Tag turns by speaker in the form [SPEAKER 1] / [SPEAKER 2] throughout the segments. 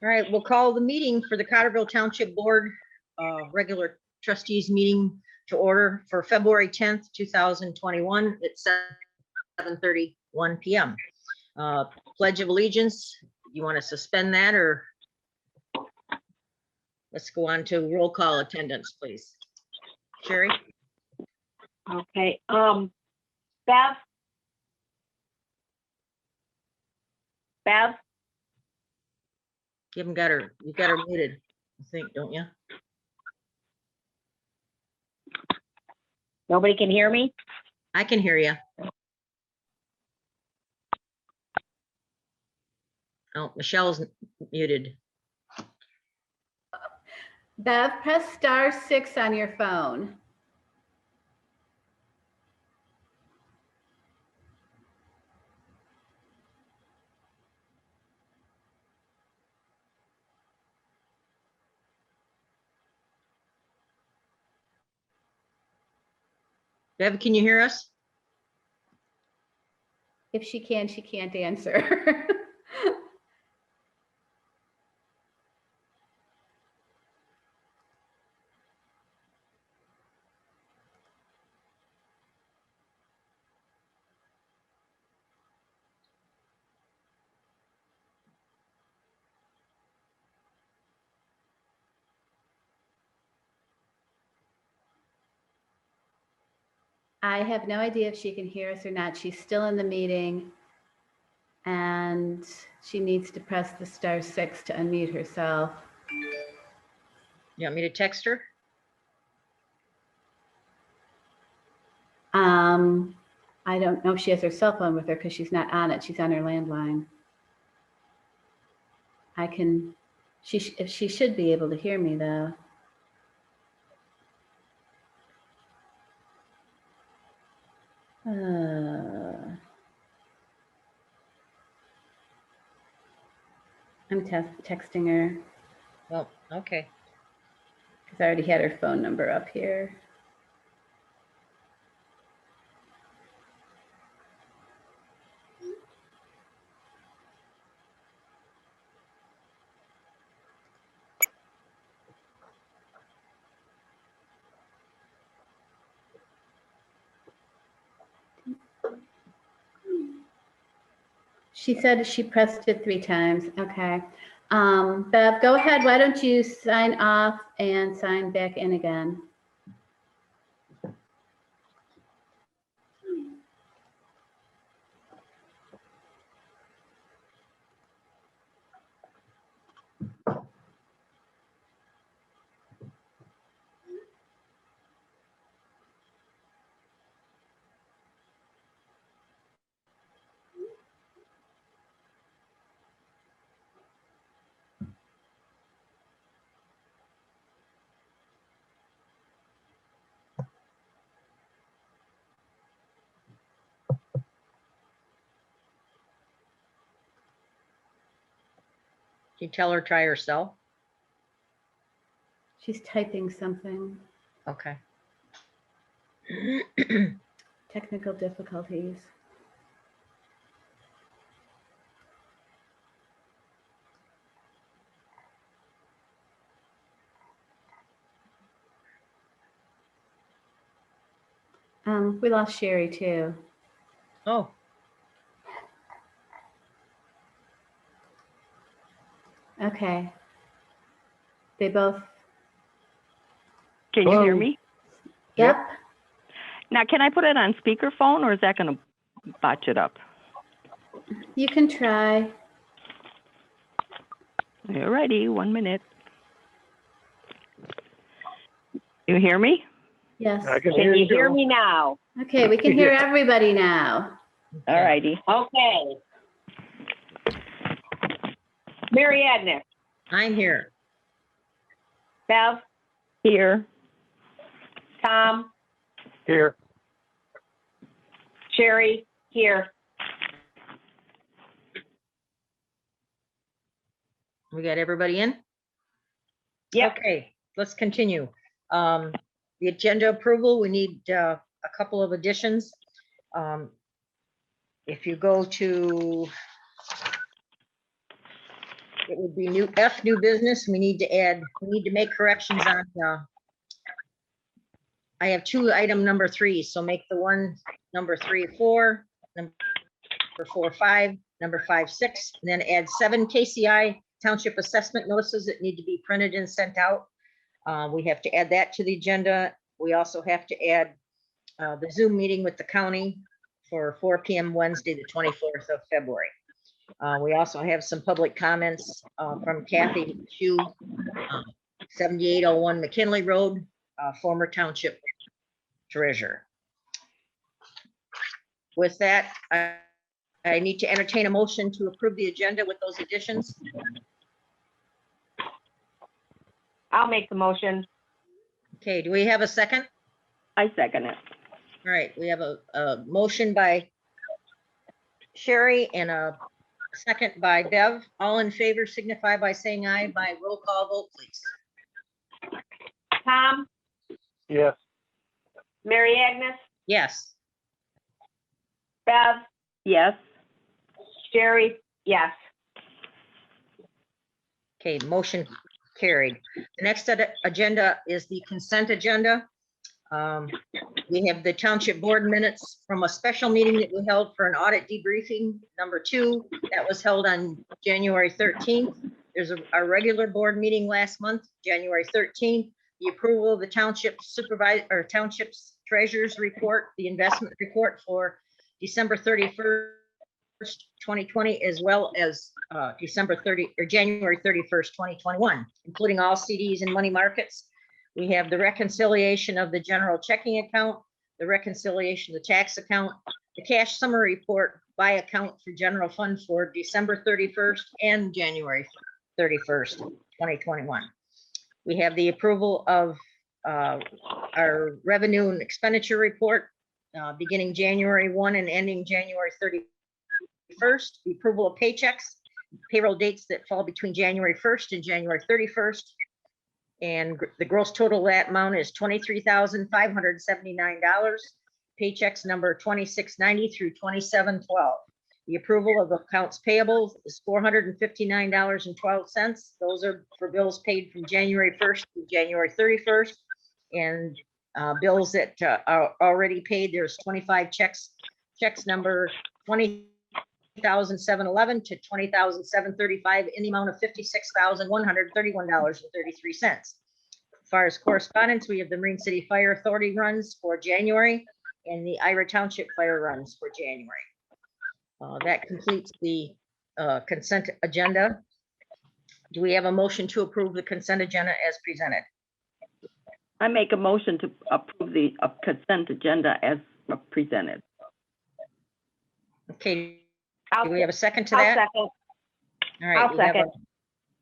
[SPEAKER 1] All right, we'll call the meeting for the Cottreville Township Board regular trustees meeting to order for February 10th, 2021 at 7:31 p.m. Pledge of Allegiance, you want to suspend that or let's go on to roll call attendance, please. Sherry?
[SPEAKER 2] Okay, Bev? Bev?
[SPEAKER 1] You got her muted, I think, don't you?
[SPEAKER 2] Nobody can hear me?
[SPEAKER 1] I can hear you. Oh, Michelle's muted.
[SPEAKER 3] Bev, press *6 on your phone.
[SPEAKER 1] Bev, can you hear us?
[SPEAKER 3] If she can, she can't answer. I have no idea if she can hear us or not. She's still in the meeting and she needs to press the *6 to unmute herself.
[SPEAKER 1] You want me to text her?
[SPEAKER 3] I don't know if she has her cell phone with her because she's not on it. She's on her landline. She should be able to hear me though. I'm texting her
[SPEAKER 1] Oh, okay.
[SPEAKER 3] because I already had her phone number up here. She said she pressed it 3 times. Okay. Bev, go ahead. Why don't you sign off and sign back in again?
[SPEAKER 1] Can you tell her try herself?
[SPEAKER 3] She's typing something.
[SPEAKER 1] Okay.
[SPEAKER 3] Technical difficulties. We lost Sherry too.
[SPEAKER 1] Oh,
[SPEAKER 3] Okay. They both.
[SPEAKER 2] Can you hear me?
[SPEAKER 3] Yep.
[SPEAKER 2] Now, can I put it on speakerphone or is that going to botch it up?
[SPEAKER 3] You can try.
[SPEAKER 2] All righty, 1 minute. You hear me?
[SPEAKER 3] Yes.
[SPEAKER 4] Can
[SPEAKER 5] Can you hear
[SPEAKER 4] too.
[SPEAKER 5] me now?
[SPEAKER 3] Okay, we can hear everybody now.
[SPEAKER 2] All righty.
[SPEAKER 5] Okay. Mary Agnes,
[SPEAKER 1] I'm here.
[SPEAKER 5] Bev,
[SPEAKER 2] Here.
[SPEAKER 5] Tom,
[SPEAKER 4] Here.
[SPEAKER 5] Sherry, here.
[SPEAKER 1] We got everybody in?
[SPEAKER 5] Yep.
[SPEAKER 1] Okay, let's continue. The agenda approval, we need a couple of additions. If you go to It would be new business. We need to make corrections on, I have two item number 3, so make the one number 3, 4, number 4, 5, number 5, 6, and then add 7 KCI township assessment notices that need to be printed and sent out. We have to add that to the agenda. We also have to add the Zoom meeting with the county for 4 p.m. Wednesday, the 24th of February. We also have some public comments from Kathy Hugh, 7801 McKinley Road, former township treasurer. With that, I need to entertain a motion to approve the agenda with those additions.
[SPEAKER 5] I'll make the motion.
[SPEAKER 1] Okay, do we have a second?
[SPEAKER 2] I second it.
[SPEAKER 1] All right, we have a motion by Sherry and a second by Bev. All in favor signify by saying aye. By roll call vote, please.
[SPEAKER 5] Tom,
[SPEAKER 4] Yes.
[SPEAKER 5] Mary Agnes,
[SPEAKER 1] Yes.
[SPEAKER 5] Bev,
[SPEAKER 2] Yes.
[SPEAKER 5] Sherry, yes.
[SPEAKER 1] Okay, motion carried. The next agenda is the consent agenda. We have the township board minutes from a special meeting that we held for an audit debriefing, number 2, that was held on January 13th. There's our regular board meeting last month, January 13th. The approval of the township supervisor or township's treasurer's report, the investment report for December 31st, 2020, as well as January 31st, 2021, including all CDs and money markets. We have the reconciliation of the general checking account, the reconciliation of the tax account, the cash summary report by account for general fund for December 31st and January 31st, 2021. We have the approval of our revenue and expenditure report beginning January 1 and ending January 31st. The approval of paychecks, payroll dates that fall between January 1st and January 31st. And the gross total of that amount is $23,579. Paychecks number 2690 through 2712. The approval of accounts payable is $459.12. Those are for bills paid from January 1st to January 31st. And bills that are already paid, there's 25 checks. Checks number 20,711 to 20,735 in the amount of $56,131.33. As far as correspondence, we have the Marine City Fire Authority runs for January and the Ira Township Fire runs for January. That completes the consent agenda. Do we have a motion to approve the consent agenda as presented?
[SPEAKER 2] I make a motion to approve the consent agenda as presented.
[SPEAKER 1] Okay,
[SPEAKER 5] I'll
[SPEAKER 1] do we have a second to
[SPEAKER 5] I'll
[SPEAKER 1] that?
[SPEAKER 5] second.
[SPEAKER 1] All right.
[SPEAKER 5] I'll
[SPEAKER 1] we have a-
[SPEAKER 5] second.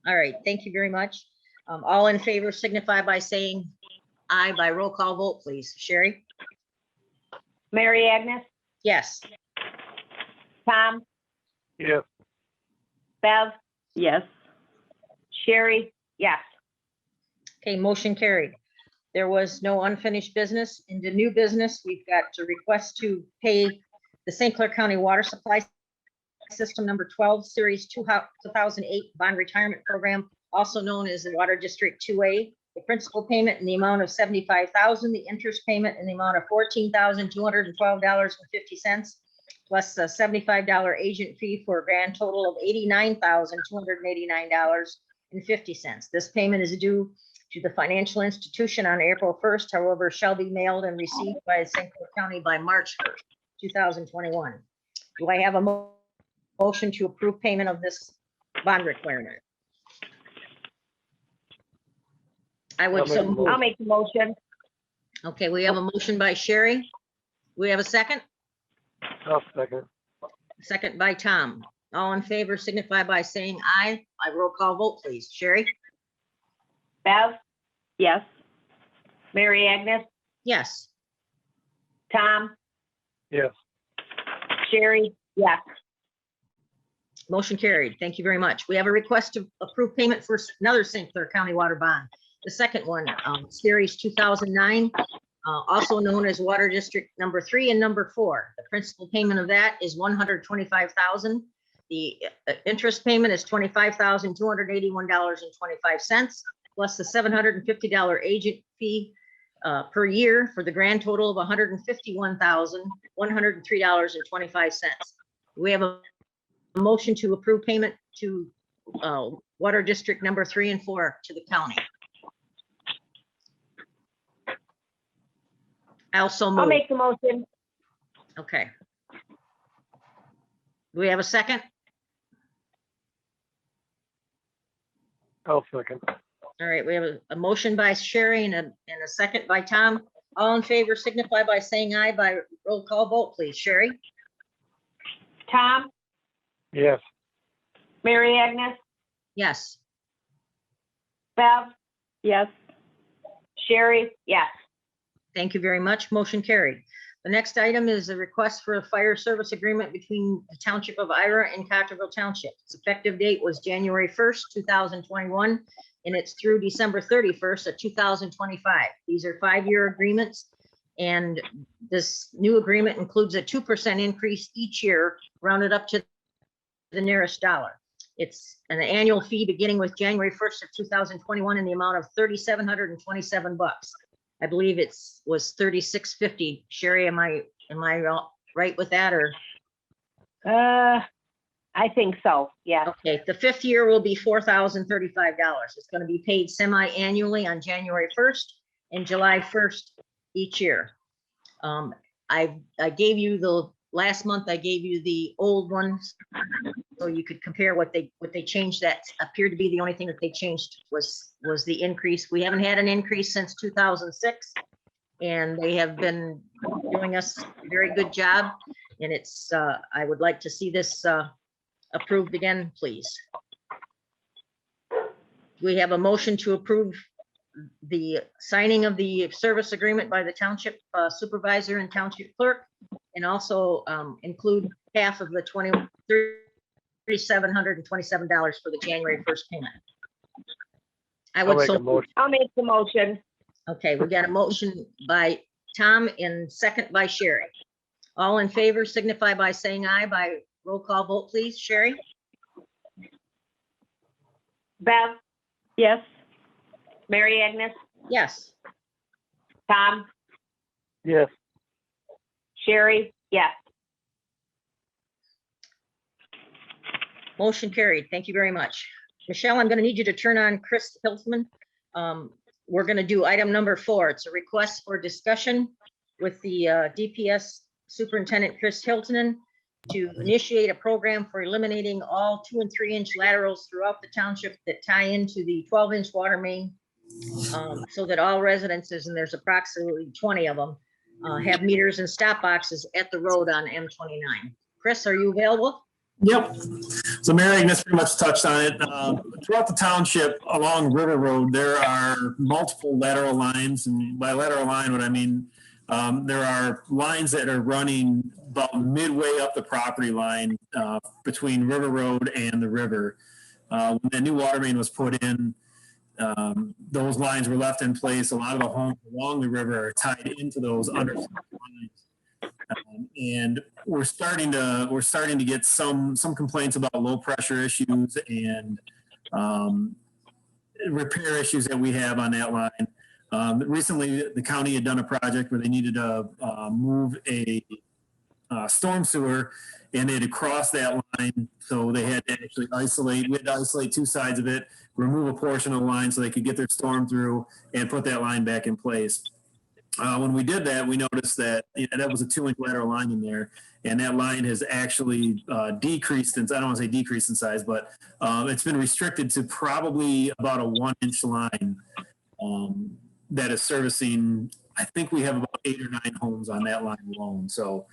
[SPEAKER 1] All right, thank you very much. All in favor signify by saying aye by roll call vote, please. Sherry?
[SPEAKER 5] Mary Agnes,
[SPEAKER 1] Yes.
[SPEAKER 5] Tom,
[SPEAKER 4] Yes.
[SPEAKER 5] Bev,
[SPEAKER 2] Yes.
[SPEAKER 5] Sherry, yes.
[SPEAKER 1] Okay, motion carried. There was no unfinished business. Into new business, we've got to request to pay the St. Clair County Water Supply System number 12, Series 2008 Bond Retirement Program, also known as the Water District 2A. The principal payment in the amount of $75,000, the interest payment in the amount of $14,212.50, plus a $75 agent fee for a grand total of $89,289.50. This payment is due to the financial institution on April 1st, however, shall be mailed and received by St. Clair County by March 1st, 2021. Do I have a motion to approve payment of this bond requirement? I would so move.
[SPEAKER 5] I'll make the motion.
[SPEAKER 1] Okay, we have a motion by Sherry. We have a second?
[SPEAKER 4] I'll second.
[SPEAKER 1] Second by Tom. All in favor signify by saying aye. I roll call vote, please. Sherry?
[SPEAKER 5] Bev,
[SPEAKER 2] Yes.
[SPEAKER 5] Mary Agnes,
[SPEAKER 1] Yes.
[SPEAKER 5] Tom,
[SPEAKER 4] Yes.
[SPEAKER 5] Sherry, yes.
[SPEAKER 1] Motion carried. Thank you very much. We have a request to approve payment for another St. Clair County water bond. The second one, Series 2009, also known as Water District number 3 and number 4. The principal payment of that is $125,000. The interest payment is $25,281.25, plus the $750 agent fee per year, for the grand total of $151,103.25. We have a motion to approve payment to Water District number 3 and 4 to the county. I also
[SPEAKER 5] I'll
[SPEAKER 1] move.
[SPEAKER 5] make the motion.
[SPEAKER 1] Okay. Do we have a second?
[SPEAKER 4] I'll second.
[SPEAKER 1] All right, we have a motion by Sherry and a second by Tom. All in favor signify by saying aye by roll call vote, please. Sherry?
[SPEAKER 5] Tom,
[SPEAKER 4] Yes.
[SPEAKER 5] Mary Agnes,
[SPEAKER 1] Yes.
[SPEAKER 5] Bev,
[SPEAKER 2] Yes.
[SPEAKER 5] Sherry, yes.
[SPEAKER 1] Thank you very much. Motion carried. The next item is a request for a fire service agreement between the Township of Ira and Cottreville Township. Its effective date was January 1st, 2021, and it's through December 31st of 2025. These are 5-year agreements, and this new agreement includes a 2% increase each year, rounded up to the nearest dollar. It's an annual fee beginning with January 1st of 2021 in the amount of $3,727. I believe was $3,650. Sherry, am I right with that, or?
[SPEAKER 5] I think so, yes.
[SPEAKER 1] Okay, the 5th year will be $4,035. It's going to be paid semi-annually on January 1st and July 1st each year. I gave you last month, I gave you the old ones, so you could compare what they changed. That appeared to be the only thing that they changed was the increase. We haven't had an increase since 2006, and they have been doing us a very good job. And it's, I would like to see this approved again, please. We have a motion to approve the signing of the service agreement by the township supervisor and township clerk, and also include half of the $3,727 for the January 1st payment.
[SPEAKER 4] I'll make a motion.
[SPEAKER 5] I'll make the motion.
[SPEAKER 1] Okay, we got a motion by Tom and second by Sherry. All in favor signify by saying aye by roll call vote, please. Sherry?
[SPEAKER 5] Bev,
[SPEAKER 2] Yes.
[SPEAKER 5] Mary Agnes,
[SPEAKER 1] Yes.
[SPEAKER 5] Tom,
[SPEAKER 4] Yes.
[SPEAKER 5] Sherry, yes.
[SPEAKER 1] Motion carried. Thank you very much. Michelle, I'm going to need you to turn on Chris Hiltman. We're going to do item number 4. It's a request for discussion with the DPS Superintendent Chris Hilton to initiate a program for eliminating all 2- and 3-inch laterals throughout the township that tie into the 12-inch water main, so that all residences, and there's approximately 20 of them, have meters and stop boxes at the road on M29. Chris, are you available?
[SPEAKER 6] Yep. So Mary Agnes pretty much touched on it. Throughout the township along River Road, there are multiple lateral lines. And by lateral line, what I mean, there are lines that are running about midway up the property line between River Road and the river. When the new water main was put in, those lines were left in place. A lot of the homes along the river are tied into those undersized lines. And we're starting to get some complaints about low pressure issues and repair issues that we have on that line. Recently, the county had done a project where they needed to move a storm sewer, and they had to cross that line. So they had to actually isolate. We had to isolate 2 sides of it, remove a portion of the line so they could get their storm through and put that line back in place. When we did that, we noticed that that was a 2-inch lateral line in there, and that line has actually decreased. I don't want to say decreased in size, but it's been restricted to probably about a 1-inch line that is servicing. I think we have about 8 or 9 homes on that line alone. So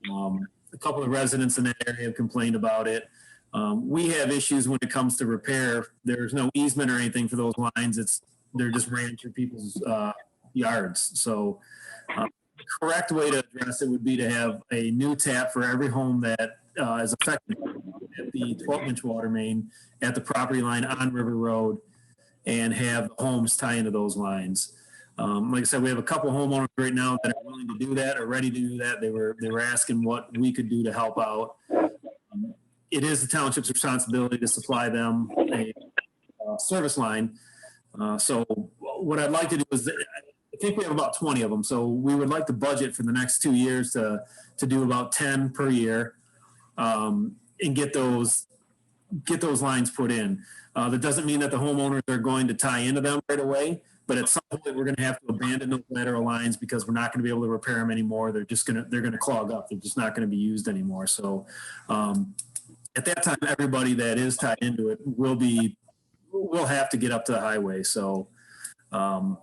[SPEAKER 6] a couple of residents in that area have complained about it. We have issues when it comes to repair. There's no easement or anything for those lines. They're just ran through people's yards. So the correct way to address it would be to have a new tap for every home that is affected at the 12-inch water main at the property line on River Road, and have the homes tie into those lines. Like I said, we have a couple homeowners right now that are willing to do that, or ready to do that. They were asking what we could do to help out. it is the township's responsibility to supply them a service line. So what I'd like to do is, I think we have about 20 of them. So we would like to budget for the next 2 years to do about 10 per year, and get those lines put in. That doesn't mean that the homeowners are going to tie into them right away, but at some point we're going to have to abandon those lateral lines because we're not going to be able to repair them anymore. They're going to clog up. They're just not going to be used anymore. So at that time, everybody that is tied into it will have to get up to the highway. So I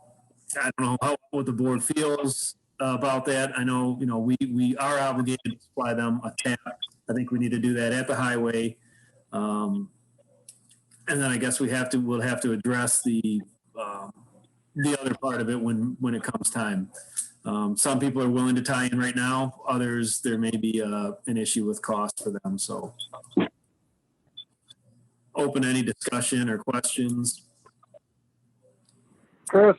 [SPEAKER 6] don't know what the board feels about that. I know, we are obligated to supply them a tap. I think we need to do that at the highway. And then I guess we'll have to address the other part of it when it comes time. Some people are willing to tie in right now. Others, there may be an issue with cost for them. So open any discussion or questions.
[SPEAKER 4] Chris,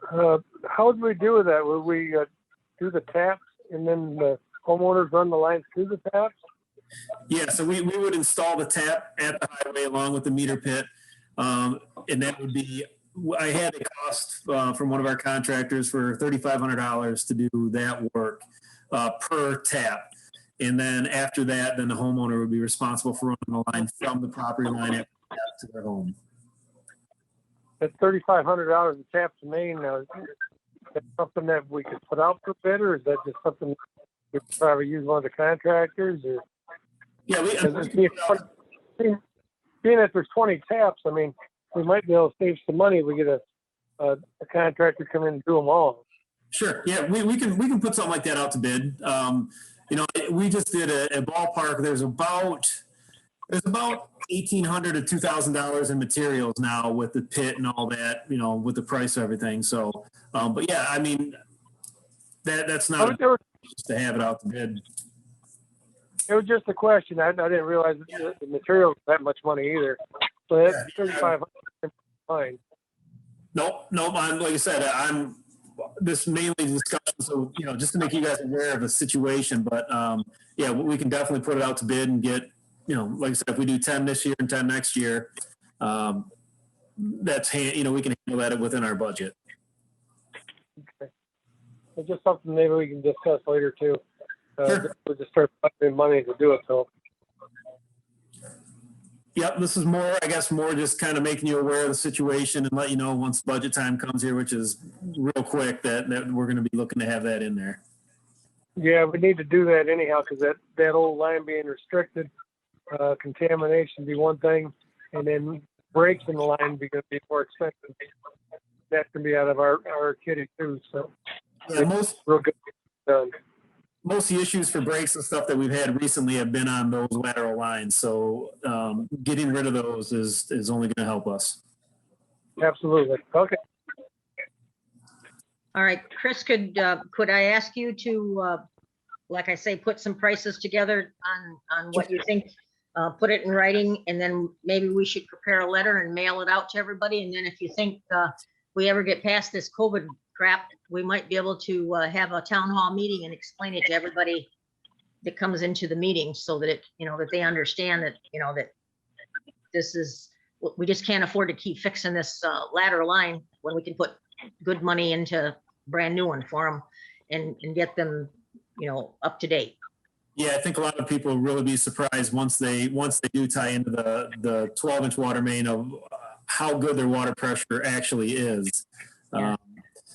[SPEAKER 4] how would we do with that? Would we do the taps and then the homeowners run the lines through the taps?
[SPEAKER 6] Yeah, so we would install the tap at the highway along with the meter pit. And that would be, I had a cost from one of our contractors for $3,500 to do that work per tap. And then after that, then the homeowner would be responsible for running the line from the property line at the tap to their home.
[SPEAKER 4] That's $3,500 a tap to main. Now, is that something that we could put out for bid, or is that just something we could probably use one of the contractors? Or
[SPEAKER 6] Yeah,
[SPEAKER 4] being that there's 20 taps, I mean, we might be able to save some money if we get a contractor come in and do them all.
[SPEAKER 6] Sure. Yeah, we can put something like that out to bid. We just did a ballpark. There's about $1,800 to $2,000 in materials now with the pit and all that. With the price of everything. So, but yeah, I mean, that's not just to have it out to bid.
[SPEAKER 4] It was just a question. I didn't realize that the material was that much money either. So that's $3,500 fine.
[SPEAKER 6] Nope. Like I said, I'm this mainly discussion. So, just to make you guys aware of the situation, but yeah, we can definitely put it out to bid and get, like I said, if we do 10 this year and 10 next year, we can handle that within our budget.
[SPEAKER 4] Okay. It's just something maybe we can discuss later too.
[SPEAKER 6] Sure.
[SPEAKER 4] We'll just start spending money to do it. So.
[SPEAKER 6] Yep, this is more just kind of making you aware of the situation and let you know once budget time comes here, which is real quick, that we're going to be looking to have that in there.
[SPEAKER 4] Yeah, we need to do that anyhow, because that old line being restricted, contamination be one thing, and then breaks in the line be going to be more expensive. That can be out of our kitty too. So
[SPEAKER 6] yeah,
[SPEAKER 4] real good done.
[SPEAKER 6] Most of the issues for brakes and stuff that we've had recently have been on those lateral lines. So getting rid of those is only going to help us.
[SPEAKER 4] Absolutely. Okay.
[SPEAKER 1] All right, Chris, could I ask you to, like I say, put some prices together on what you think, put it in writing, and then maybe we should prepare a letter and mail it out to everybody. And then if you think we ever get past this COVID crap, we might be able to have a town hall meeting and explain it to everybody that comes into the meeting, so that that they understand that, that this is, we just can't afford to keep fixing this ladder line when we can put good money into brand new one for them and get them, up to date.
[SPEAKER 6] Yeah, I think a lot of people will really be surprised once they do tie into the 12-inch water main of how good their water pressure actually is.
[SPEAKER 1] Yeah.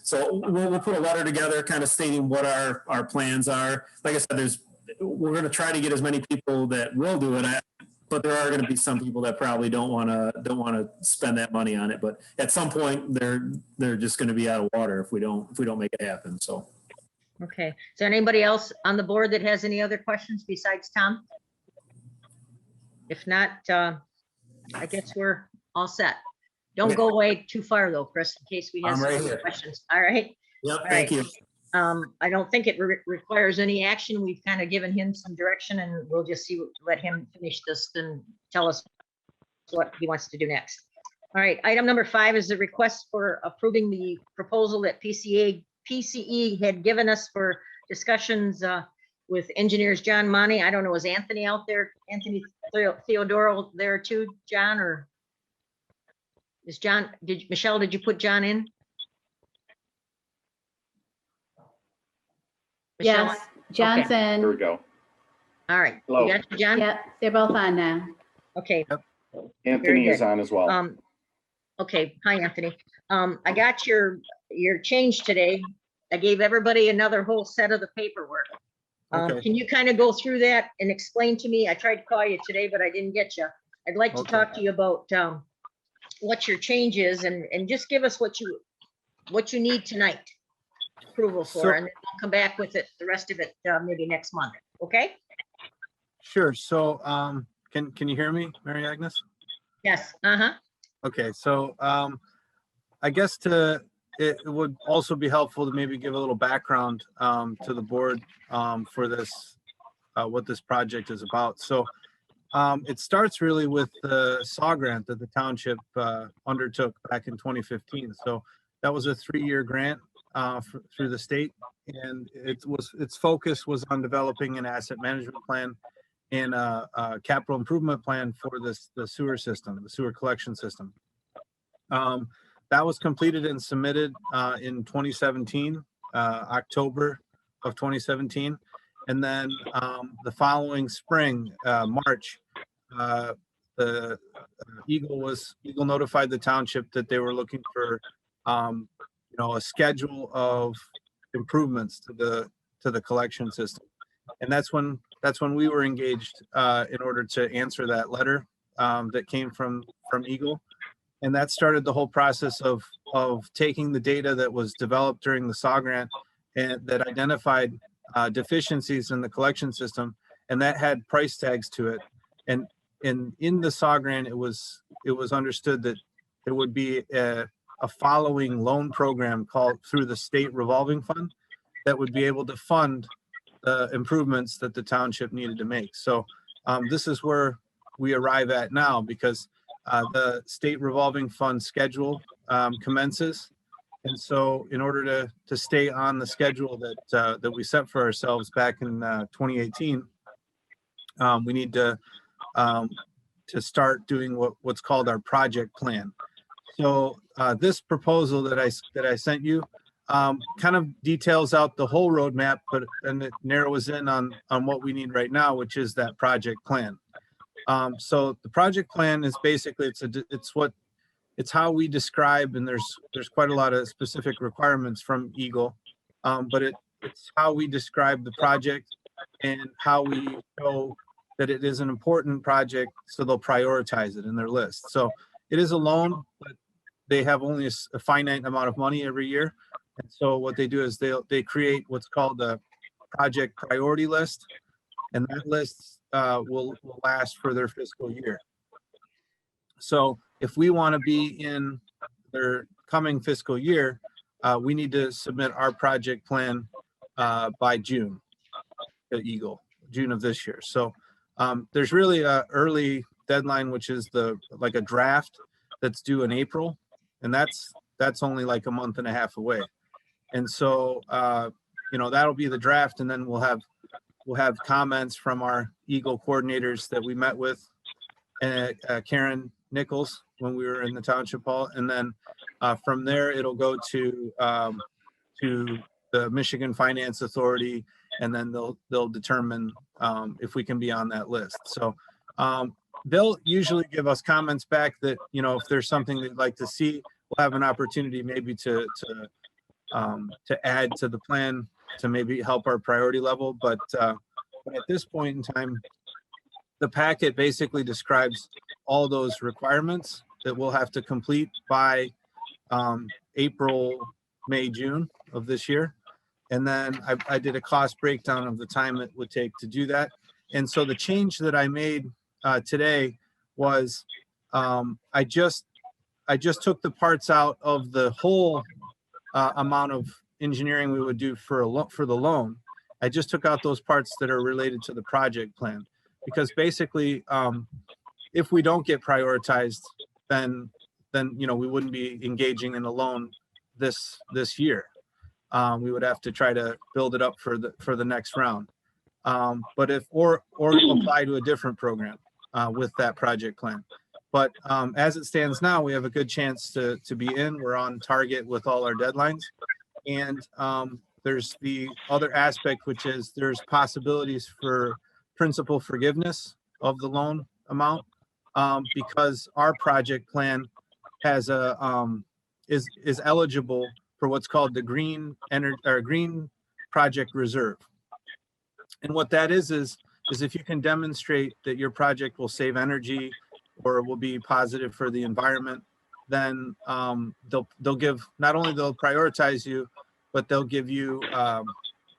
[SPEAKER 6] So we'll put a letter together kind of stating what our plans are. Like I said, we're going to try to get as many people that will do it, but there are going to be some people that probably don't want to spend that money on it. But at some point, they're just going to be out of water if we don't make it happen. So.
[SPEAKER 1] Okay. Is there anybody else on the board that has any other questions besides Tom? If not, I guess we're all set. Don't go away too far though, Chris, in case we have some other questions. All right.
[SPEAKER 6] Yep.
[SPEAKER 1] All
[SPEAKER 6] Thank you.
[SPEAKER 1] I don't think it requires any action. We've kind of given him some direction, and we'll just let him finish this and tell us what he wants to do next. All right. Item number 5 is the request for approving the proposal that PCE had given us for discussions with engineers John Monty. I don't know, is Anthony out there? Anthony Theodoro there too, John, or is John, Michelle, did you put John in? Michelle?
[SPEAKER 3] Yes, John's
[SPEAKER 7] There we
[SPEAKER 3] in.
[SPEAKER 7] go.
[SPEAKER 1] All right.
[SPEAKER 7] Hello.
[SPEAKER 1] You got you, John?
[SPEAKER 3] Yep, they're both on now.
[SPEAKER 1] Okay.
[SPEAKER 7] Anthony is
[SPEAKER 1] good.
[SPEAKER 7] on as well.
[SPEAKER 1] Okay. Hi, Anthony. I got your change today. I gave everybody another whole set of the paperwork.
[SPEAKER 8] Okay.
[SPEAKER 1] Can you kind of go through that and explain to me? I tried to call you today, but I didn't get you. I'd like to
[SPEAKER 8] Okay.
[SPEAKER 1] talk to you about what your change is and just give us what you need tonight approval
[SPEAKER 8] So-
[SPEAKER 1] for, and then we'll come back with it, the rest of it, maybe next month. Okay?
[SPEAKER 8] Sure. So, can you hear me, Mary Agnes?
[SPEAKER 1] Yes. Uh-huh.
[SPEAKER 8] Okay. So, I guess it would also be helpful to maybe give a little background, to the board, for this, what this project is about. So, it starts really with the SAW grant that the township, undertook back in 2015. So that was a 3-year grant, through the state. And its focus was on developing an asset management plan and a capital improvement plan for the sewer system, the sewer collection system. That was completed and submitted in 2017, October of 2017. And then the following spring, March, the Eagle notified the township that they were looking for a schedule of improvements to the collection system. And that's when we were engaged in order to answer that letter that came from Eagle. And that started the whole process of taking the data that was developed during the SAW grant and that identified deficiencies in the collection system, and that had price tags to it. And in the SAW grant, it was understood that there would be a following loan program called through the state revolving fund that would be able to fund the improvements that the township needed to make. So this is where we arrive at now, because the state revolving fund schedule commences. And so in order to stay on the schedule that we set for ourselves back in 2018, we need to start doing what's called our project plan. So this proposal that I sent you kind of details out the whole roadmap, and it narrows in on what we need right now, which is that project plan. So the project plan is basically it's how we describe, and there's quite a lot of specific requirements from Eagle, but it's how we describe the project and how we show that it is an important project, so they'll prioritize it in their list. So it is a loan, but they have only a finite amount of money every year. And so what they do is they create what's called a project priority list, and that list will last for their fiscal year. So if we want to be in their coming fiscal year, we need to submit our project plan by June to Eagle, June of this year. So there's really a early deadline, which is like a draft that's due in April, and that's only like a month and a half away. And so that'll be the draft, and then we'll have comments from our Eagle coordinators that we met with, Karen Nichols, when we were in the township hall, and then from there it'll go to the Michigan Finance Authority, and then they'll determine if we can be on that list. So they'll usually give us comments back that if there's something they'd like to see, we'll have an opportunity maybe to add to the plan to maybe help our priority level. But at this point in time, the packet basically describes all those requirements that we'll have to complete by April, May, June of this year. And then I did a cost breakdown of the time it would take to do that. And so the change that I made today was I just took the parts out of the whole amount of engineering we would do for the loan. I just took out those parts that are related to the project plan, because basically if we don't get prioritized, then we wouldn't be engaging in a loan this year. We would have to try to build it up for the next round. But or apply to a different program with that project plan. But as it stands now, we have a good chance to be in. We're on target with all our deadlines. And there's the other aspect, which is there's possibilities for principal forgiveness of the loan amount because our project plan has is eligible for what's called the green project reserve. And what that is if you can demonstrate that your project will save energy or will be positive for the environment, then they'll give, not only they'll prioritize you, but they'll give you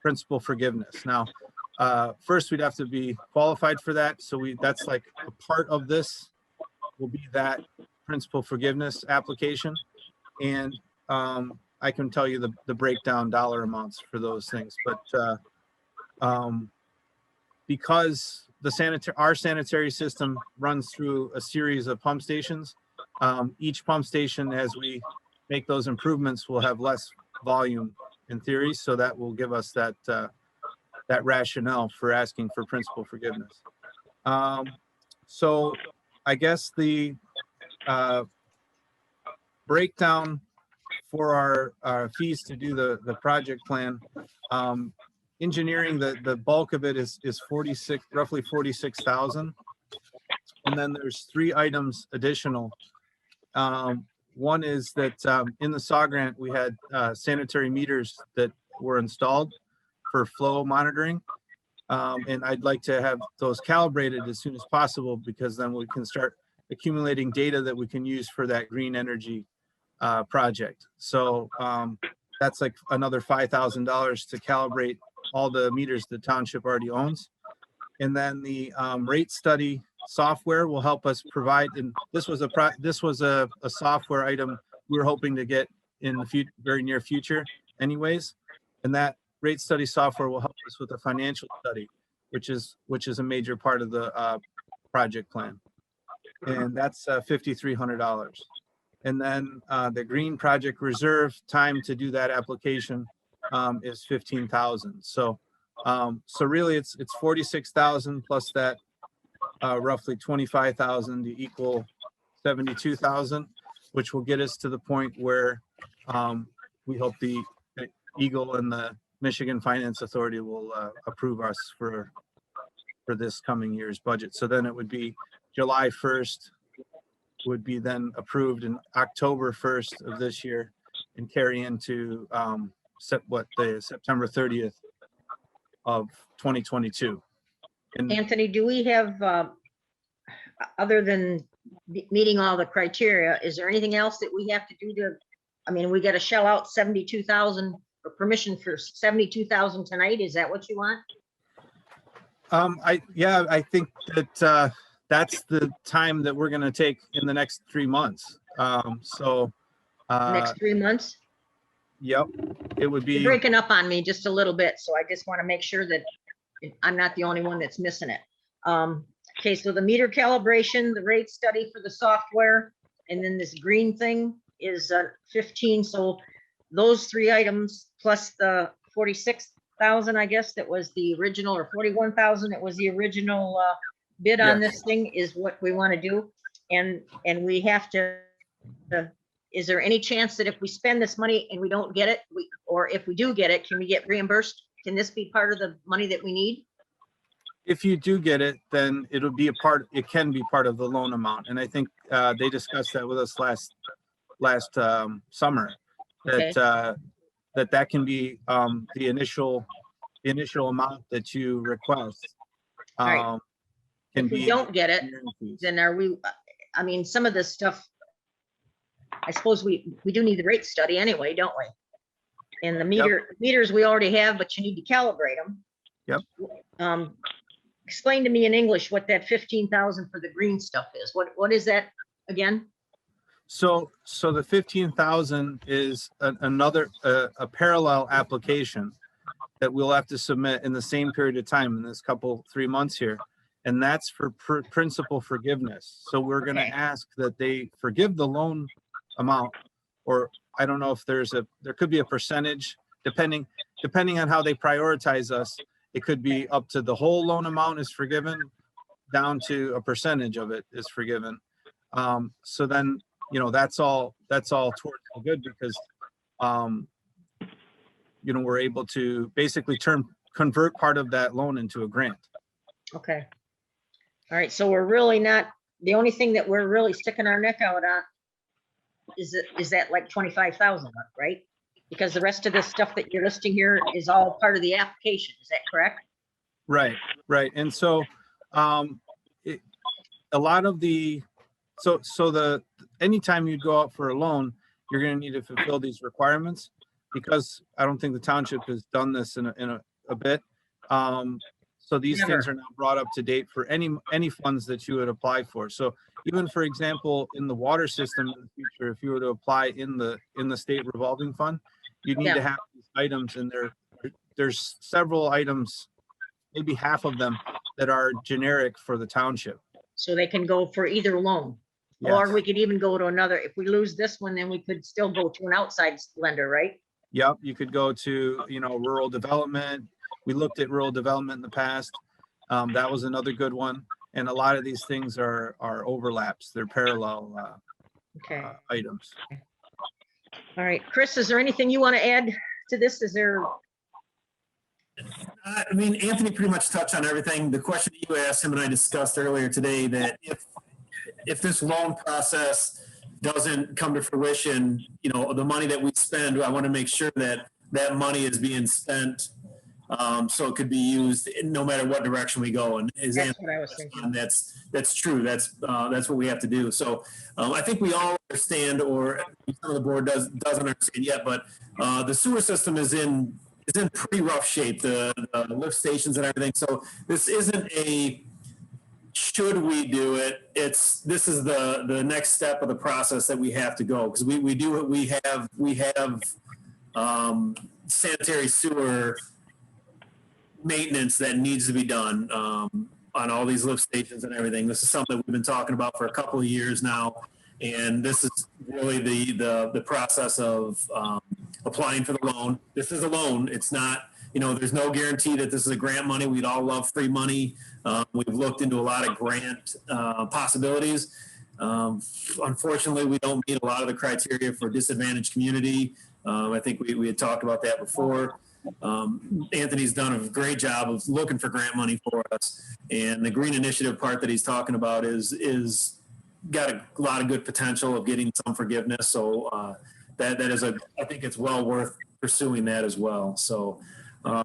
[SPEAKER 8] principal forgiveness. Now, first we'd have to be qualified for that. So that's like a part of this will be that principal forgiveness application. And I can tell you the breakdown dollar amounts for those things, but because our sanitary system runs through a series of pump stations, each pump station, as we make those improvements, will have less volume in theory. So that will give us that rationale for asking for principal forgiveness. So I guess the breakdown for our fees to do the project plan, engineering, the bulk of it is roughly 46,000. And then there's 3 items additional. One is that in the SAW grant, we had sanitary meters that were installed for flow monitoring. And I'd like to have those calibrated as soon as possible, because then we can start accumulating data that we can use for that green energy project. So that's like another $5,000 to calibrate all the meters the township already owns. And then the rate study software will help us provide, and this was a software item we were hoping to get in the very near future anyways. And that rate study software will help us with a financial study, which is a major part of the project plan. And that's $5,300. And then the green project reserve time to do that application is 15,000. So really it's 46,000 plus that roughly 25,000 to equal 72,000, which will get us to the point where we hope the Eagle and the Michigan Finance Authority will approve us for this coming year's budget. So then it would be July 1st would be then approved, in October 1st of this year, and carry into the September 30th of 2022. And
[SPEAKER 1] Anthony, do we have, other than meeting all the criteria, is there anything else that we have to do we got to shell out 72,000 for permission for 72,000 tonight? Is that what you want?
[SPEAKER 8] I think that that's the time that we're going to take in the next 3 months.
[SPEAKER 1] Next 3 months?
[SPEAKER 8] Yep, it would be.
[SPEAKER 1] You're breaking up on me just a little bit, so I just want to make sure that I'm not the only one that's missing it. Okay, so the meter calibration, the rate study for the software, and then this green thing is 15. So those 3 items plus the 46,000, I guess that was the original, or 41,000 that was the original bid on this thing, is what we want to do. And we have to, is there any chance that if we spend this money and we don't get it, or if we do get it, can we get reimbursed? Can this be part of the money that we need?
[SPEAKER 8] If you do get it, then it can be part of the loan amount. And I think they discussed that with us last summer, that that can be the initial amount that you request.
[SPEAKER 1] Right. If we don't get it, then are we, some of this stuff, I suppose we do need the rate study anyway, don't we? And the meters we already have, but you need to calibrate them.
[SPEAKER 8] Yep.
[SPEAKER 1] Explain to me in English what that 15,000 for the green stuff is. What is that again?
[SPEAKER 8] So the 15,000 is another parallel application that we'll have to submit in the same period of time, in this 3 months here. And that's for principal forgiveness. So we're going to ask that they forgive the loan amount, or I don't know if there could be a percentage depending on how they prioritize us. It could be up to the whole loan amount is forgiven, down to a percentage of it is forgiven. So then, that's all towards the good because, we're able to basically convert part of that loan into a grant.
[SPEAKER 1] Okay. All right, so we're really not, the only thing that we're really sticking our neck out on is that like 25,000, right? Because the rest of the stuff that you're listing here is all part of the application. Is that correct?
[SPEAKER 8] Right. And so, a lot of anytime you go out for a loan, you're going to need to fulfill these requirements because I don't think the township has done this in a bit. So these
[SPEAKER 1] Never.
[SPEAKER 8] things are now brought up to date for any funds that you would apply for. So even for example, in the water system in the future, if you were to apply in the state revolving fund, you need to have these items in there. There's several items, maybe half of them that are generic for the township.
[SPEAKER 1] So they can go for either loan.
[SPEAKER 8] Yes.
[SPEAKER 1] Or we could even go to another. If we lose this one, then we could still go to an outside lender, right?
[SPEAKER 8] Yep, you could go to, rural development. We looked at rural development in the past. That was another good one. And a lot of these things are overlaps. They're parallel
[SPEAKER 1] Okay.
[SPEAKER 8] items.
[SPEAKER 1] All right, Chris, is there anything you want to add to this? Is there?
[SPEAKER 6] I mean, Anthony pretty much touched on everything. The question that you asked him and I discussed earlier today, that if this loan process doesn't come to fruition, the money that we spend, I want to make sure that that money is being spent so it could be used no matter what direction we go. And as
[SPEAKER 1] That's what I was thinking.
[SPEAKER 6] that's true. That's what we have to do. So I think we all understand, or some of the board doesn't understand yet, but the sewer system is in pretty rough shape, the lift stations and everything. So this isn't a should we do it. This is the next step of the process that we have to go, because we have sanitary sewer maintenance that needs to be done on all these lift stations and everything. This is something that we've been talking about for a couple of years now, and this is really the process of applying for the loan. This is a loan. It's not, there's no guarantee that this is a grant money. We'd all love free money. We've looked into a lot of grant possibilities. Unfortunately, we don't meet a lot of the criteria for disadvantaged community. I think we had talked about that before. Anthony's done a great job of looking for grant money for us, and the green initiative part that he's talking about is got a lot of good potential of getting some forgiveness. So that is I think it's well worth pursuing that as well. So our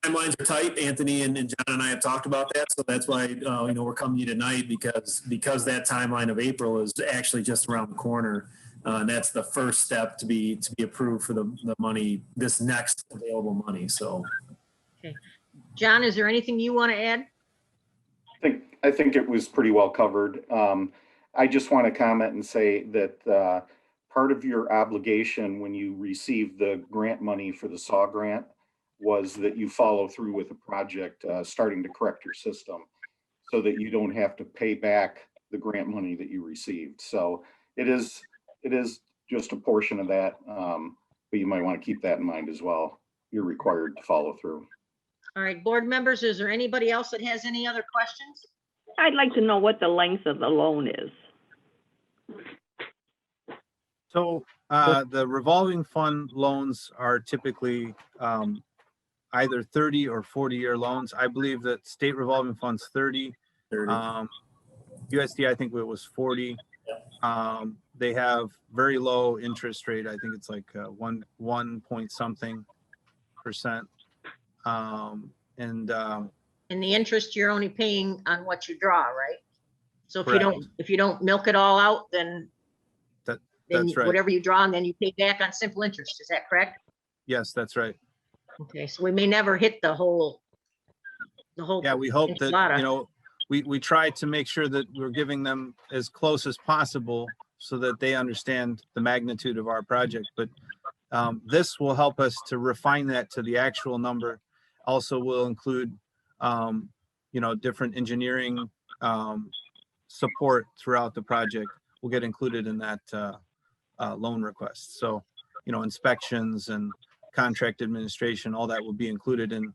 [SPEAKER 6] timelines are tight. Anthony and John and I have talked about that, so that's why we're coming to you tonight, because that timeline of April is actually just around the corner. And that's the first step to be approved for the money, this next available money. So,
[SPEAKER 1] Okay. John, is there anything you want to add?
[SPEAKER 7] I think it was pretty well covered. I just want to comment and say that part of your obligation when you receive the grant money for the SAW grant was that you follow through with the project, starting to correct your system so that you don't have to pay back the grant money that you received. So it is just a portion of that, but you might want to keep that in mind as well. You're required to follow through.
[SPEAKER 1] All right, board members, is there anybody else that has any other questions?
[SPEAKER 2] I'd like to know what the length of the loan is.
[SPEAKER 8] So the revolving fund loans are typically either 30 or 40-year loans. I believe that state revolving fund's 30. USD, I think it was 40. They have very low interest rate. I think it's like 1 point something %. And
[SPEAKER 1] the interest, you're only paying on what you draw, right? So
[SPEAKER 8] Correct.
[SPEAKER 1] if you don't milk it all out, then
[SPEAKER 8] that's right.
[SPEAKER 1] whatever you draw, and then you pay back on simple interest. Is that correct?
[SPEAKER 8] Yes, that's right.
[SPEAKER 1] Okay, so we may never hit the whole.
[SPEAKER 8] Yeah, we hope that,
[SPEAKER 1] enchilada.
[SPEAKER 8] we try to make sure that we're giving them as close as possible so that they understand the magnitude of our project. But this will help us to refine that to the actual number. Also will include, different engineering support throughout the project will get included in that loan request. So, inspections and contract administration, all that will be included in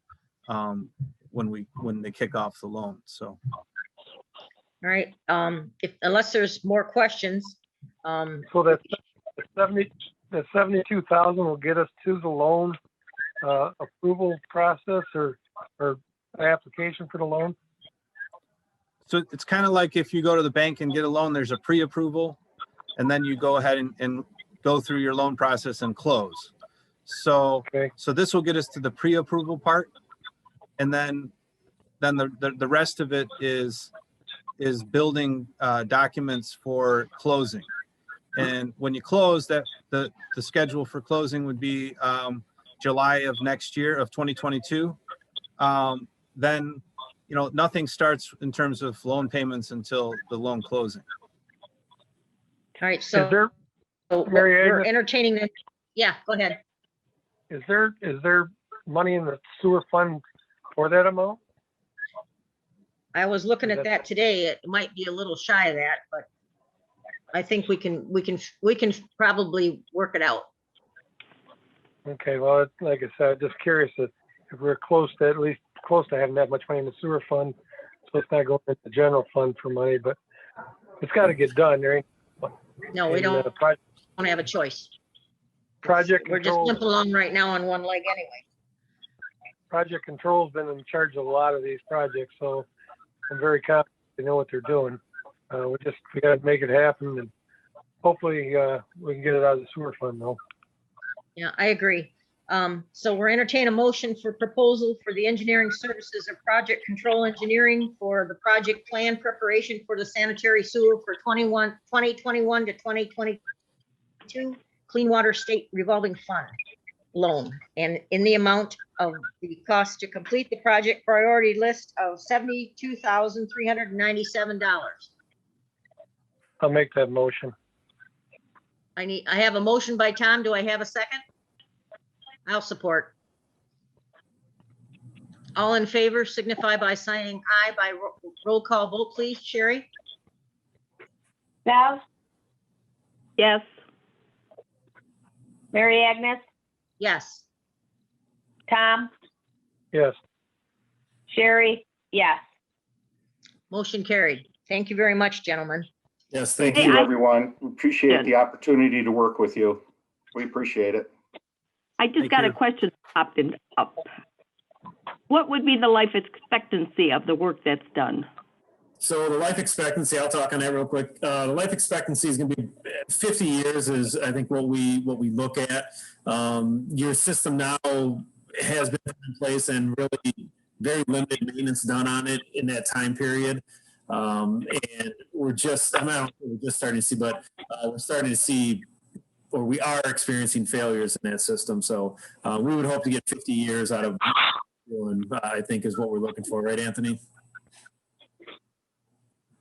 [SPEAKER 8] when they kick off the loan. So.
[SPEAKER 1] All right, unless there's more questions,
[SPEAKER 4] So that the 72,000 will get us to the loan approval process or application for the loan?
[SPEAKER 8] So it's kind of like if you go to the bank and get a loan, there's a pre-approval, and then you go ahead and go through your loan process and close. So,
[SPEAKER 4] Okay.
[SPEAKER 8] so this will get us to the pre-approval part, and then the rest of it is building documents for closing. And when you close, that the schedule for closing would be July of next year of 2022. Then, you know, nothing starts in terms of loan payments until the loan closing.
[SPEAKER 1] all right,
[SPEAKER 4] Is
[SPEAKER 1] so
[SPEAKER 4] there,
[SPEAKER 1] so
[SPEAKER 4] Mary
[SPEAKER 1] we're
[SPEAKER 4] Agnes?
[SPEAKER 1] entertaining the, yeah, go ahead.
[SPEAKER 4] is there money in the sewer fund for that amount?
[SPEAKER 1] I was looking at that today. It might be a little shy of that, but I think we can probably work it out.
[SPEAKER 4] Okay, well, like I said, just curious if we're close to, at least close to having that much money in the sewer fund, so it's not going into the general fund for money, but it's got to get done, there ain't.
[SPEAKER 1] No, we
[SPEAKER 4] and,
[SPEAKER 1] don't
[SPEAKER 4] pro-
[SPEAKER 1] have a choice.
[SPEAKER 4] Project
[SPEAKER 1] We're just
[SPEAKER 4] control,
[SPEAKER 1] limping along right now on one leg anyway.
[SPEAKER 4] project control's been in charge of a lot of these projects, so I'm very confident they know what they're doing. We got to make it happen, and hopefully we can get it out of the sewer fund though.
[SPEAKER 1] Yeah, I agree. So we're entertaining a motion for proposal for the engineering services of project control engineering for the project plan preparation for the sanitary sewer for 2021 to 2022 Clean Water State Revolving Fund loan, and in the amount of the cost to complete the project priority list of $72,397.
[SPEAKER 4] I'll make that motion.
[SPEAKER 1] I have a motion by Tom. Do I have a second? I'll support. All in favor signify by signing aye by roll call vote, please. Sherry?
[SPEAKER 5] Bev,
[SPEAKER 2] Yes.
[SPEAKER 5] Mary Agnes,
[SPEAKER 1] Yes.
[SPEAKER 5] Tom,
[SPEAKER 4] Yes,
[SPEAKER 5] Sherry, yes.
[SPEAKER 1] Motion carried. Thank you very much, gentlemen.
[SPEAKER 6] Yes,
[SPEAKER 7] Thank
[SPEAKER 6] thank
[SPEAKER 7] you,
[SPEAKER 6] you.
[SPEAKER 7] everyone. We appreciate
[SPEAKER 2] Yeah.
[SPEAKER 7] the opportunity to work with you. We appreciate it.
[SPEAKER 2] I just
[SPEAKER 8] Thank
[SPEAKER 2] got a
[SPEAKER 8] you.
[SPEAKER 2] question popped up. What would be the life expectancy of the work that's done?
[SPEAKER 6] So the life expectancy, I'll talk on that real quick. The life expectancy is going to be 50 years is I think what we look at. Your system now has been put in place and really very limited maintenance done on it in that time period. And we're just starting to see, but we're starting to see, or we are experiencing failures in that system. So we would hope to get 50 years out of, and I think is what we're looking for, right, Anthony?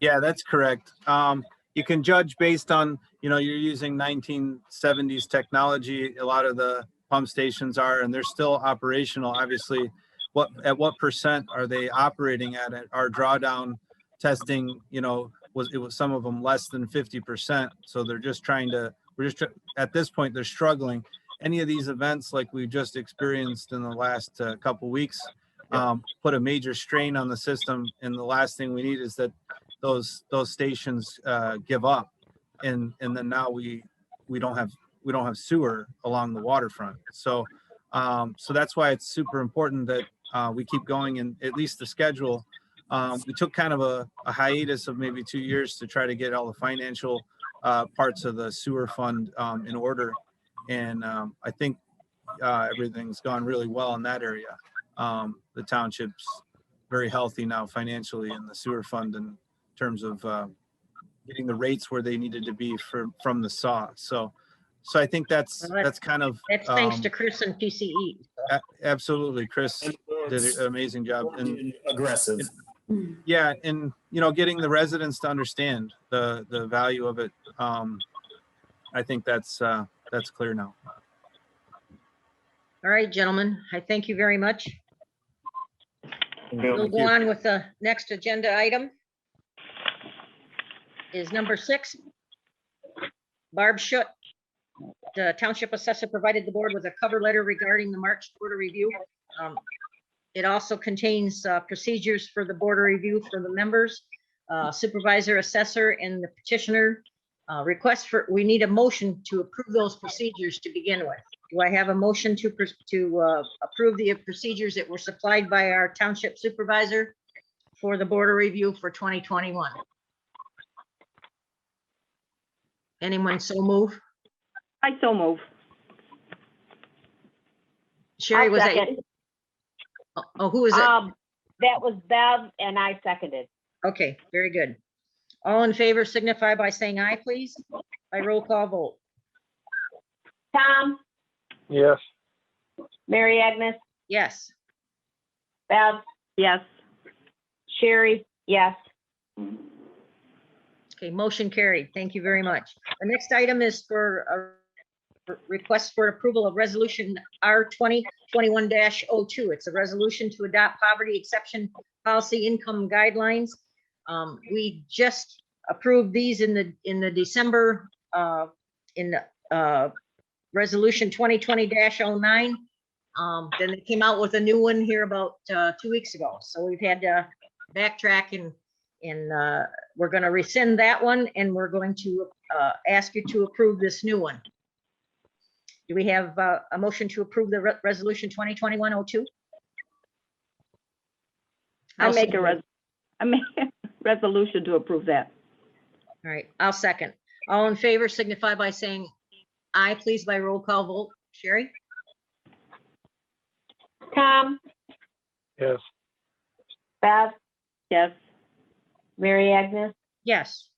[SPEAKER 8] Yeah, that's correct. You can judge based on, you know, you're using 1970s technology. A lot of the pump stations are, and they're still operational. Obviously, at what percent are they operating at? Our drawdown testing, you know, was some of them less than 50%. So they're just at this point, they're struggling. Any of these events like we just experienced in the last couple weeks put a major strain on the system. And the last thing we need is that those stations give up, and then now we don't have sewer along the waterfront. So that's why it's super important that we keep going, and at least the schedule. We took kind of a hiatus of maybe 2 years to try to get all the financial parts of the sewer fund in order, and I think everything's gone really well in that area. The township's very healthy now financially in the sewer fund in terms of getting the rates where they needed to be from the SAW. So I think that's kind of
[SPEAKER 1] That's thanks to Chris and PCE.
[SPEAKER 8] absolutely. Chris did an amazing job and
[SPEAKER 6] Aggressive.
[SPEAKER 8] yeah, and you know, getting the residents to understand the value of it. I think that's clear now.
[SPEAKER 1] All right, gentlemen, I thank you very much. We'll
[SPEAKER 7] Thank
[SPEAKER 1] go
[SPEAKER 7] you.
[SPEAKER 1] on with the next agenda item. Is number 6. Barb Schutt, The township assessor provided the board with a cover letter regarding the March border review. It also contains procedures for the border review for the members, supervisor, assessor, and the petitioner. We need a motion to approve those procedures to begin with. Do I have a motion to approve the procedures that were supplied by our township supervisor for the border review for 2021? Anyone so move?
[SPEAKER 2] I so move.
[SPEAKER 1] Sherry,
[SPEAKER 5] I'll
[SPEAKER 1] was that?
[SPEAKER 5] second.
[SPEAKER 1] Oh, who is it?
[SPEAKER 5] That was Bev and I seconded.
[SPEAKER 1] Okay, very good. All in favor signify by saying aye, please. By roll call vote.
[SPEAKER 5] Tom,
[SPEAKER 4] Yes.
[SPEAKER 5] Mary Agnes,
[SPEAKER 1] Yes.
[SPEAKER 5] Bev,
[SPEAKER 2] Yes.
[SPEAKER 5] Sherry, yes.
[SPEAKER 1] Okay, motion carried. Thank you very much. The next item is for a request for approval of resolution R 2021-02. It's a resolution to adopt poverty exception policy income guidelines. We just approved these in the December resolution 2020-09. Then they came out with a new one here about 2 weeks ago. So we've had to backtrack and we're going to rescind that one, and we're going to ask you to approve this new one. Do we have a motion to approve the resolution 2021-02?
[SPEAKER 2] I make a resolution to approve that.
[SPEAKER 1] All right, I'll second. All in favor signify by saying aye, please, by roll call vote. Sherry?
[SPEAKER 5] Tom,
[SPEAKER 4] Yes.
[SPEAKER 5] Bev,
[SPEAKER 2] Yes.
[SPEAKER 5] Mary Agnes,
[SPEAKER 1] Yes.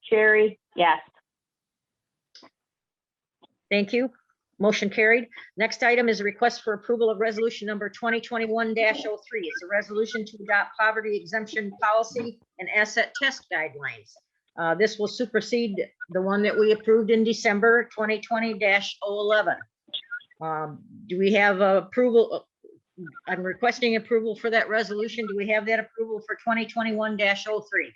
[SPEAKER 5] Sherry, yes.
[SPEAKER 1] Thank you. Motion carried. Next item is a request for approval of resolution number 2021-03. It's a resolution to adopt poverty exemption policy and asset test guidelines. This will supersede the one that we approved in December 2020-011. Do we have approval? I'm requesting approval for that resolution. Do we have that approval for 2021-03?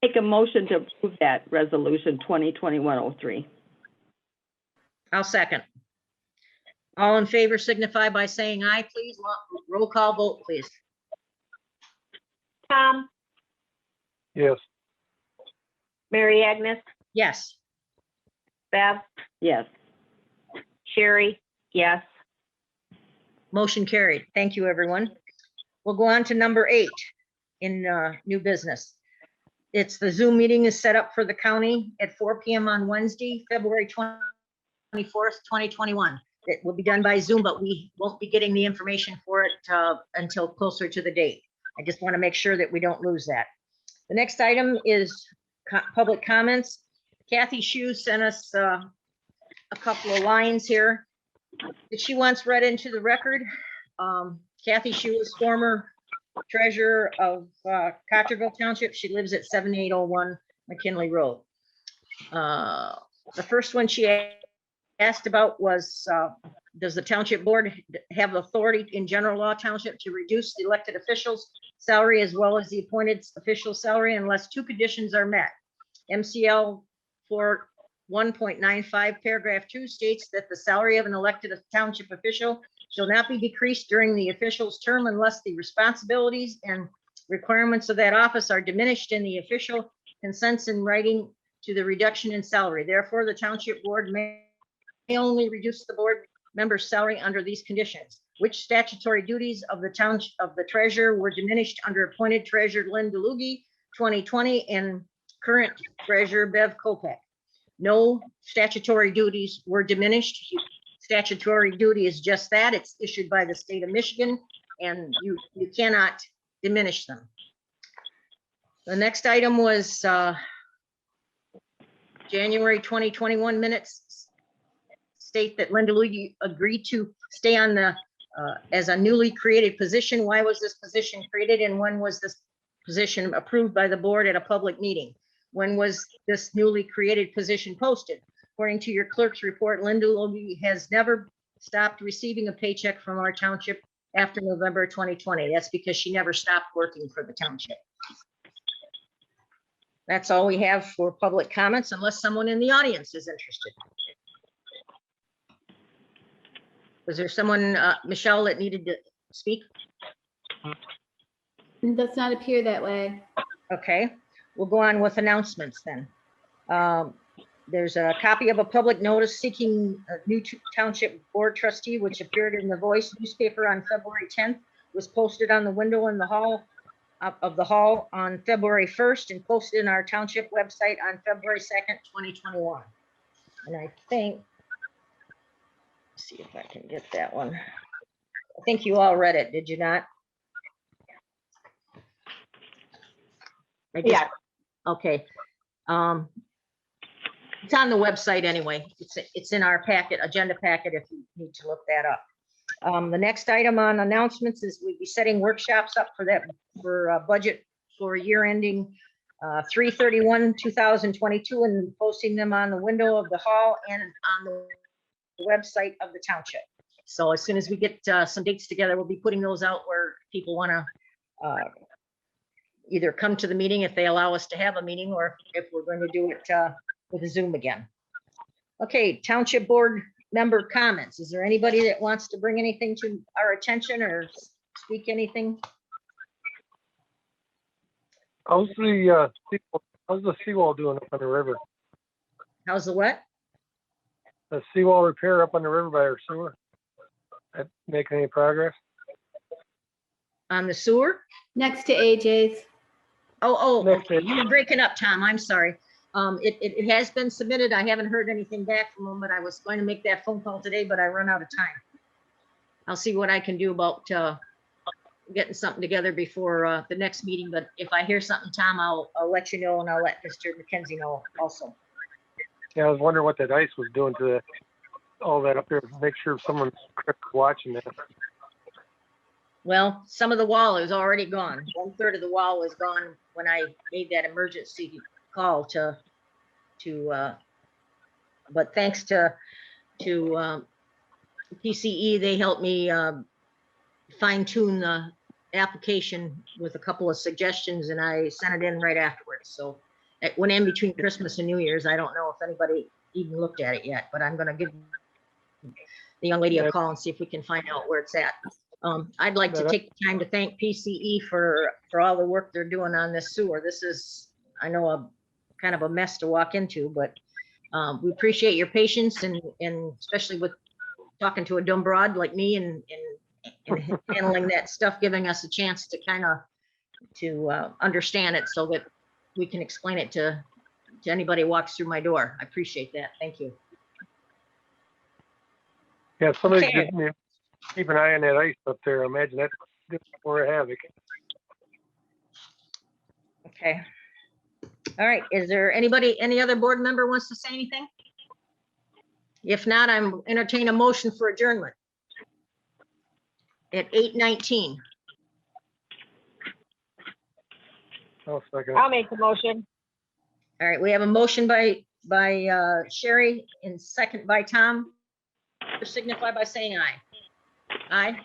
[SPEAKER 2] Make a motion to approve that resolution 2021-03.
[SPEAKER 1] I'll second. All in favor signify by saying aye, please. Roll call vote, please.
[SPEAKER 5] Tom,
[SPEAKER 4] Yes.
[SPEAKER 5] Mary Agnes,
[SPEAKER 1] Yes.
[SPEAKER 5] Bev,
[SPEAKER 2] Yes.
[SPEAKER 5] Sherry, yes.
[SPEAKER 1] Motion carried. Thank you, everyone. We'll go on to number 8 in new business. It's the Zoom meeting is set up for the county at 4 p.m. on Wednesday, February 24th, 2021. It will be done by Zoom, but we won't be getting the information for it until closer to the date. I just want to make sure that we don't lose that. The next item is public comments. Kathy Shue sent us a couple of lines here that she wants read into the record. Kathy Shue is former treasurer of Cottreville Township. She lives at 7801 McKinley Road. The first one she asked about was, does the township board have authority in general law township to reduce the elected officials' salary as well as the appointed official salary unless 2 conditions are met? MCL for 1.95 paragraph 2 states that the salary of an elected township official shall not be decreased during the official's term unless the responsibilities and requirements of that office are diminished and the official consents in writing to the reduction in salary. Therefore, the township board may only reduce the board member's salary under these conditions. Which statutory duties of the township of the treasurer were diminished under appointed treasurer Lynn DeLugie 2020 and current treasurer Bev Kopek? No statutory duties were diminished. Statutory duty is just that. It's issued by the state of Michigan, and you cannot diminish them. The next item was January 2021 minutes state that Linda Lee agreed to stay on the as a newly created position. Why was this position created, and when was this position approved by the board at a public meeting? When was this newly created position posted? According to your clerk's report, Linda Lee has never stopped receiving a paycheck from our township after November 2020. That's because she never stopped working for the township. That's all we have for public comments unless someone in the audience is interested. Was there someone, Michelle, that needed to speak?
[SPEAKER 3] It does not appear that way.
[SPEAKER 1] Okay, we'll go on with announcements then. There's a copy of a public notice seeking a new township board trustee, which appeared in the Voice newspaper on February 10th, was posted on the window in the hall of the hall on February 1st and posted in our township website on February 2nd, 2021. And I think, let's see if I can get that one. I think you all read it, did you not? I just-
[SPEAKER 5] Yeah.
[SPEAKER 1] Okay. It's on the website anyway. It's in our packet, agenda packet, if you need to look that up. The next item on announcements is we'll be setting workshops up for budget for year ending 3/31/2022 and posting them on the window of the hall and on the website of the township. So as soon as we get some dates together, we'll be putting those out where people want to either come to the meeting if they allow us to have a meeting, or if we're going to do it with a Zoom again. Okay, township board member comments. Is there anybody that wants to bring anything to our attention or speak anything?
[SPEAKER 4] How's the seawall doing up on the river?
[SPEAKER 1] How's the what?
[SPEAKER 4] The seawall repair up on the river by our sewer? That making any progress?
[SPEAKER 1] On the sewer?
[SPEAKER 3] Next to AJ's.
[SPEAKER 1] Oh,
[SPEAKER 4] Next
[SPEAKER 1] okay.
[SPEAKER 4] page.
[SPEAKER 1] You were breaking up, Tom. I'm sorry. It has been submitted. I haven't heard anything back from them, but I was going to make that phone call today, but I run out of time. I'll see what I can do about getting something together before the next meeting, but if I hear something, Tom, I'll let you know, and I'll let Mr. McKenzie know also.
[SPEAKER 4] Yeah, I was wondering what that ice was doing to all that up there. Make sure someone's watching that.
[SPEAKER 1] Well, some of the wall is already gone. 1/3 of the wall was gone when I made that emergency call but thanks to PCE, they helped me fine tune the application with a couple of suggestions, and I sent it in right afterwards. So it went in between Christmas and New Year's. I don't know if anybody even looked at it yet, but I'm gonna give the young lady a call and see if we can find out where it's at. I'd like to take the time to thank PCE for all the work they're doing on this sewer. This is, I know, a kind of a mess to walk into, but we appreciate your patience and especially with talking to a dumb broad like me and handling that stuff, giving us a chance to kind of understand it so that we can explain it to anybody who walks through my door. I appreciate that. Thank you.
[SPEAKER 4] Yeah, somebody
[SPEAKER 1] Okay.
[SPEAKER 4] did keep an eye on that ice up there. I imagine that's for a havoc.
[SPEAKER 1] Okay. All right. Is there any other board member wants to say anything? If not, I'm entertain a motion for adjournment at 8:19.
[SPEAKER 4] Oh, second.
[SPEAKER 5] I'll make the motion.
[SPEAKER 1] All right, we have a motion by Sherry and second by Tom. Signify by saying aye. Aye.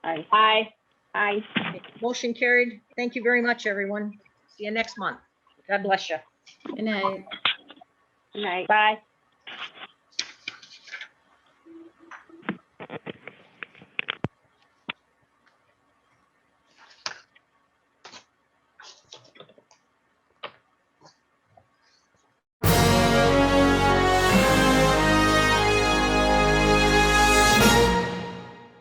[SPEAKER 2] Aye.
[SPEAKER 5] Aye. Aye.
[SPEAKER 1] Motion carried. Thank you very much, everyone. See you next month. God bless you.
[SPEAKER 3] Good night.
[SPEAKER 2] Good night.
[SPEAKER 5] Bye.